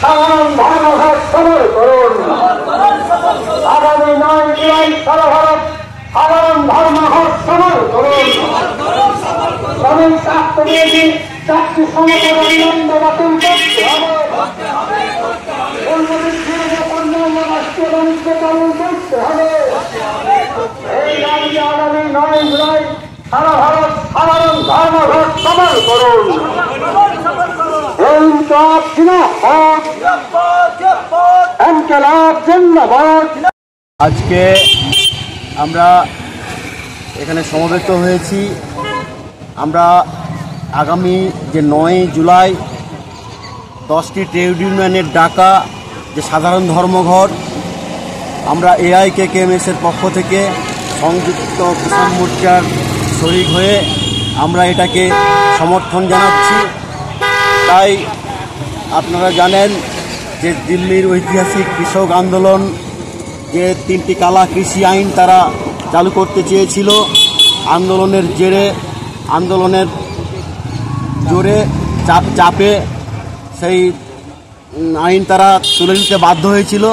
সাধারণ ধর্মঘট সফল করুন। আগামী 9 জুলাই সারা ভারত সাধারণ ধর্মঘট সফল করুন। শ্রমিক স্বাস্থ্যবিধি চাকরি সমকরণ বন্ধ বাতিল করতে হবে। অন্যান্য রাষ্ট্রীয় বাণিজ্য চালু করতে হবে। এই দাবি আগামী 9 জুলাই সারা ভারত সাধারণ ধর্মঘট সফল করুন। ইনকলাব জিন্দাবাদ, ইনকলাব জিন্দাবাদ। আজকে আমরা এখানে সমবেত হয়েছি। আমরা আগামী যে 9 জুলাই 10টি ট্রেড ইউনিয়নের ডাকা যে সাধারণ ধর্মঘট, আমরা AIKKMS এর পক্ষ থেকে সংযুক্ত কিষাণ মোর্চার শরিক হয়ে আমরা এটাকে সমর্থন জানাচ্ছি। তাই আপনারা জানেন যে দিল্লির ঐতিহাসিক কৃষক আন্দোলন, যে 3টি কালা কৃষি আইন তারা চালু করতে চেয়েছিল, আন্দোলনের জোরে চাপে সেই আইন তারা তুলে নিতে বাধ্য হয়েছিল।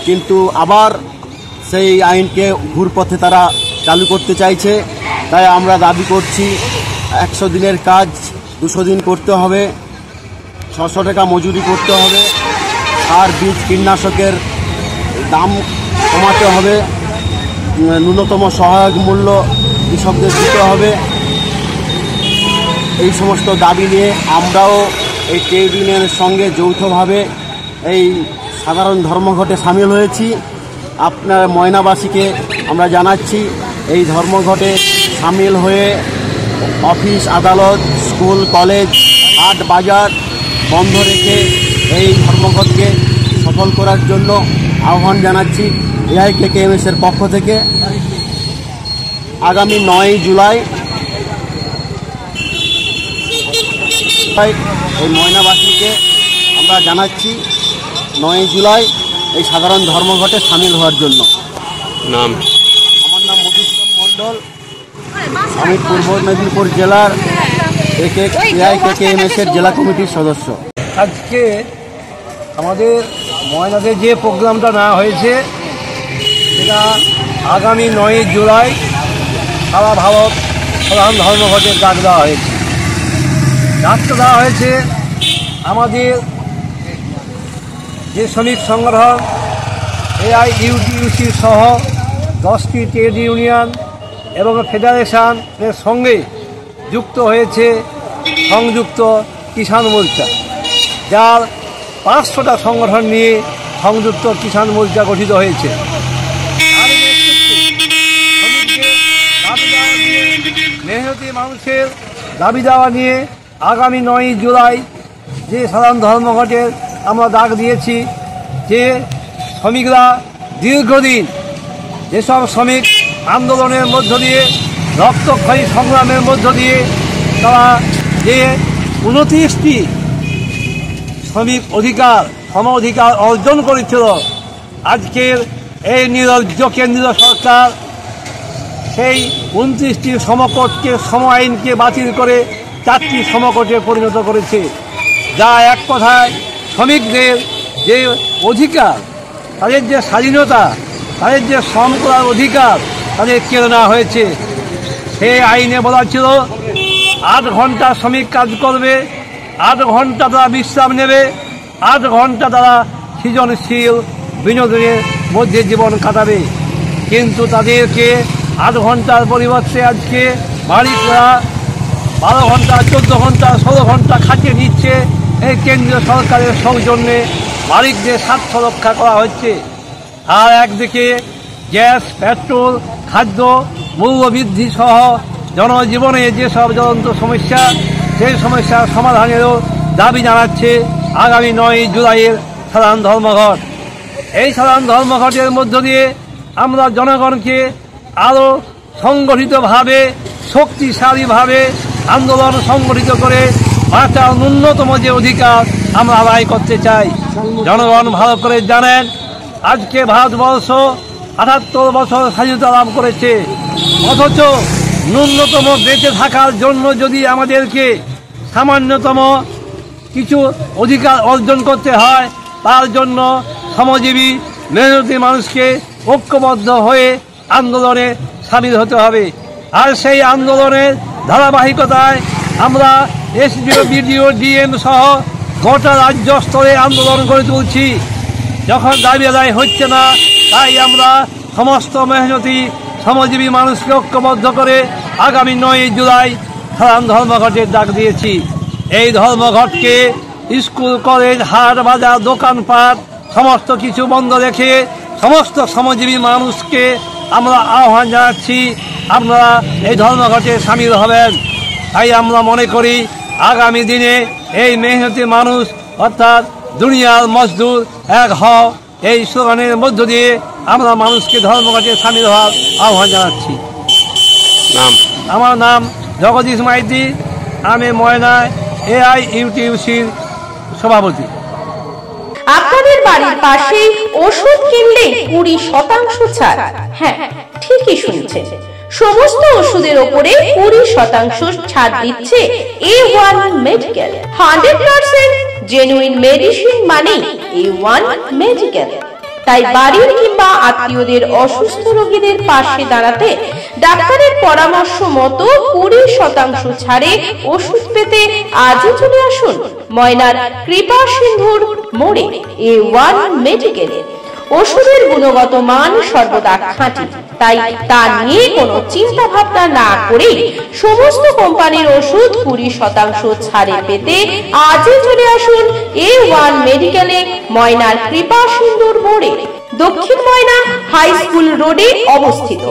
কিন্তু আবার সেই আইনকে ঘুরপথে তারা চালু করতে চাইছে। তাই আমরা দাবি করছি 100 দিনের কাজ 200 দিন করতে হবে, 600 টাকা মজুরি করতে হবে, সার বীজ কীটনাশকের দাম কমাতে হবে, ন্যূনতম সহায়ক মূল্য কৃষকদের দিতে হবে। এই সমস্ত দাবি নিয়ে আমরাও এই ট্রেড ইউনিয়নের সঙ্গে যৌথভাবে এই সাধারণ ধর্মঘটে সামিল হয়েছি। আপনার ময়নাবাসীকে আমরা জানাচ্ছি এই ধর্মঘটে সামিল হয়ে অফিস আদালত স্কুল কলেজ হাট বাজার বন্ধ রেখে এই ধর্মঘটকে সফল করার জন্য আহ্বান জানাচ্ছি AIKKMS এর পক্ষ থেকে। আগামী 9 জুলাই এই ময়নাবাসীকে আমরা জানাচ্ছি 9 জুলাই এই সাধারণ ধর্মঘটে সামিল হওয়ার জন্য। আমার নাম মধুসূদন মণ্ডল, আমি পূর্ব মেদিনীপুর জেলার AIKKMS এর জেলা কমিটির সদস্য। আজকে আমাদের ময়নাতে যে প্রোগ্রামটা নেওয়া হয়েছে সেটা আগামী 9 জুলাই সারা ভারত সাধারণ ধর্মঘটের ডাক দেওয়া হয়েছে। ডাকটা দেওয়া হয়েছে আমাদের যে শ্রমিক সংগঠন AIUTUC সহ 10টি ট্রেড ইউনিয়ন এবং ফেডারেশনের সঙ্গে যুক্ত হয়েছে সংযুক্ত কিষাণ মোর্চা, যার 500টা সংগঠন নিয়ে সংযুক্ত কিষাণ মোর্চা গঠিত হয়েছে। মেহনতি মানুষের দাবি দেওয়া নিয়ে আগামী 9 জুলাই যে সাধারণ ধর্মঘটের আমরা ডাক দিয়েছি, যে শ্রমিকরা দীর্ঘদিন যেসব শ্রমিক আন্দোলনের মধ্য দিয়ে রক্তক্ষয়ী সংগ্রামের মধ্য দিয়ে তারা যে 29টি শ্রমিক অধিকার সম অধিকার অর্জন করেছিল, আজকের এই নির্লজ্জ কেন্দ্রীয় সরকার সেই 29টি সমকোটকে সম আইনকে বাতিল করে 4টি সমকোটে পরিণত করেছে। যা এক কথায় শ্রমিকদের যে অধিকার, তাদের যে স্বাধীনতা, তাদের যে শ্রম করার অধিকার তাদের কেড়ে নেওয়া হয়েছে। সেই আইনে বলা ছিল 8 ঘন্টা শ্রমিক কাজ করবে, 8 ঘন্টা তারা বিশ্রাম নেবে, 8 ঘন্টা তারা সৃজনশীল বিনোদনের মধ্যে জীবন কাটাবে। কিন্তু তাদেরকে 8 ঘন্টার পরিবর্তে আজকে মালিকরা 12 ঘন্টা 14 ঘন্টা 16 ঘন্টা খাটিয়ে নিচ্ছে। এই কেন্দ্রীয় সরকারের সৌজন্যে মালিকদের স্বার্থ রক্ষা করা হচ্ছে। আর একদিকে গ্যাস, পেট্রোল, খাদ্য মূল্যবৃদ্ধি সহ জনজীবনে যেসব জ্বলন্ত সমস্যা, সেই সমস্যার সমাধানেরও দাবি জানাচ্ছে আগামী 9 জুলাইয়ের সাধারণ ধর্মঘট। এই সাধারণ ধর্মঘটের মধ্য দিয়ে আমরা জনগণকে আরও সংগঠিতভাবে শক্তিশালীভাবে আন্দোলন সংগঠিত করে বাঁচার ন্যূনতম যে অধিকার আমরা আদায় করতে চাই। জনগণ ভালো করে জানেন, আজকে ভারতবর্ষ 78 বছর স্বাধীনতা লাভ করেছে, অথচ ন্যূনতম বেঁচে থাকার জন্য যদি আমাদেরকে সামান্যতম কিছু অধিকার অর্জন করতে হয়, তার জন্য শ্রমজীবী মেহনতি মানুষকে ঐক্যবদ্ধ হয়ে আন্দোলনে সামিল হতে হবে। আর সেই আন্দোলনের ধারাবাহিকতায় আমরা এসডিও, বিডিও, ডিএম সহ গোটা রাজ্য স্তরে আন্দোলন গড়ে তুলছি। যখন দাবি আদায় হচ্ছে না, তাই আমরা সমস্ত মেহনতি শ্রমজীবী মানুষকে ঐক্যবদ্ধ করে আগামী 9 জুলাই সাধারণ ধর্মঘটের ডাক দিয়েছি। এই ধর্মঘটকে স্কুল, কলেজ, হাট, বাজার, দোকানপাট সমস্ত কিছু বন্ধ রেখে সমস্ত শ্রমজীবী মানুষকে আমরা আহ্বান জানাচ্ছি, আপনারা এই ধর্মঘটে সামিল হবেন। তাই আমরা মনে করি আগামী দিনে এই মেহনতি মানুষ অর্থাৎ দুনিয়ার মজদুর এক হও, এই স্লোগানের মধ্য দিয়ে আমরা মানুষকে ধর্মঘটে সামিল হওয়ার আহ্বান জানাচ্ছি। আমার নাম জগদীশ মাইতি, আমি ময়নায় AIUTUCর সভাপতি। আপনাদের বাড়ির পাশে ওষুধ কিনলে 20% ছাড়। হ্যাঁ, ঠিকই শুনছেন, সমস্ত ওষুধের উপরে 20% ছাড় দিচ্ছে A1 মেডিকেল। 100% জেনুইন মেডিসিন মানে A1 মেডিকেল। তাই বাড়ির কিংবা আত্মীয়দের অসুস্থ রোগীদের পাশে দাঁড়াতে ডাক্তারের পরামর্শ মতো 20% ছাড়ে ওষুধ পেতে আজই চলে আসুন ময়নার কৃপা সিন্ধুর মোড়ে A1 মেডিকেলে। ওষুধের গুণগত মান সর্বদা খাঁটি, তাই তা নিয়ে কোনো চিন্তা ভাবনা না করে সমস্ত কোম্পানির ওষুধ 20% ছাড়ে পেতে আজই চলে আসুন A1 মেডিকেলে, ময়নার কৃপা সিন্ধুর মোড়ে, দক্ষিণ ময়না হাই স্কুল রোডে অবস্থিত।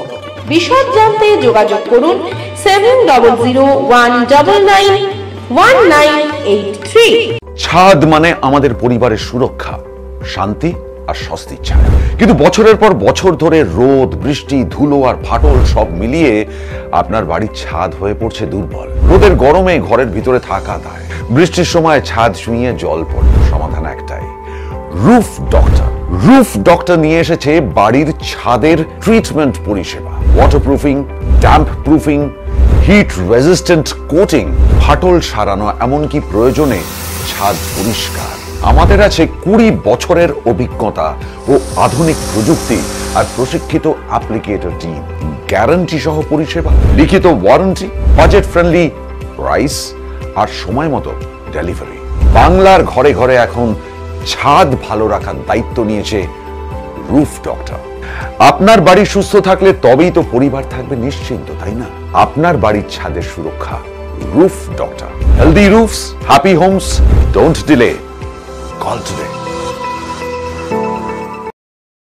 বিশদ জানতে যোগাযোগ করুন 7001991983। ছাদ মানে আমাদের পরিবারের সুরক্ষা, শান্তি আর স্বস্তির ছায়া। কিন্তু বছরের পর বছর ধরে রোদ, বৃষ্টি, ধুলো আর ফাটল সব মিলিয়ে আপনার বাড়ির ছাদ হয়ে পড়ছে দুর্বল। রোদের গরমে ঘরের ভিতরে থাকা দায়, বৃষ্টির সময় ছাদ ছুঁয়ে জল পড়ে। সমাধান একটাই, রুফ ডক্টর। রুফ ডক্টর নিয়ে এসেছে বাড়ির ছাদের ট্রিটমেন্ট পরিষেবা। Waterproofing, damp proofing, hit resistant coating, ফাটল সারানো, এমনকি প্রয়োজনে ছাদ পরিষ্কার। আমাদের আছে 20 বছরের অভিজ্ঞতা ও আধুনিক প্রযুক্তি আর প্রশিক্ষিত অ্যাপ্লিকেটর টিম। গ্যারান্টি সহ পরিষেবা, লিখিত ওয়ারেন্টি, বাজেট ফ্রেন্ডলি প্রাইস আর সময় মতো ডেলিভারি। বাংলার ঘরে ঘরে এখন ছাদ ভালো রাখার দায়িত্ব নিয়েছে রুফ ডক্টর। আপনার বাড়ি সুস্থ থাকলে তবেই তো পরিবার থাকবে নিশ্চিন্ত, তাই না? আপনার বাড়ির ছাদের সুরক্ষা roof doctor. Healthy roofs, happy homes, don't delay, call today.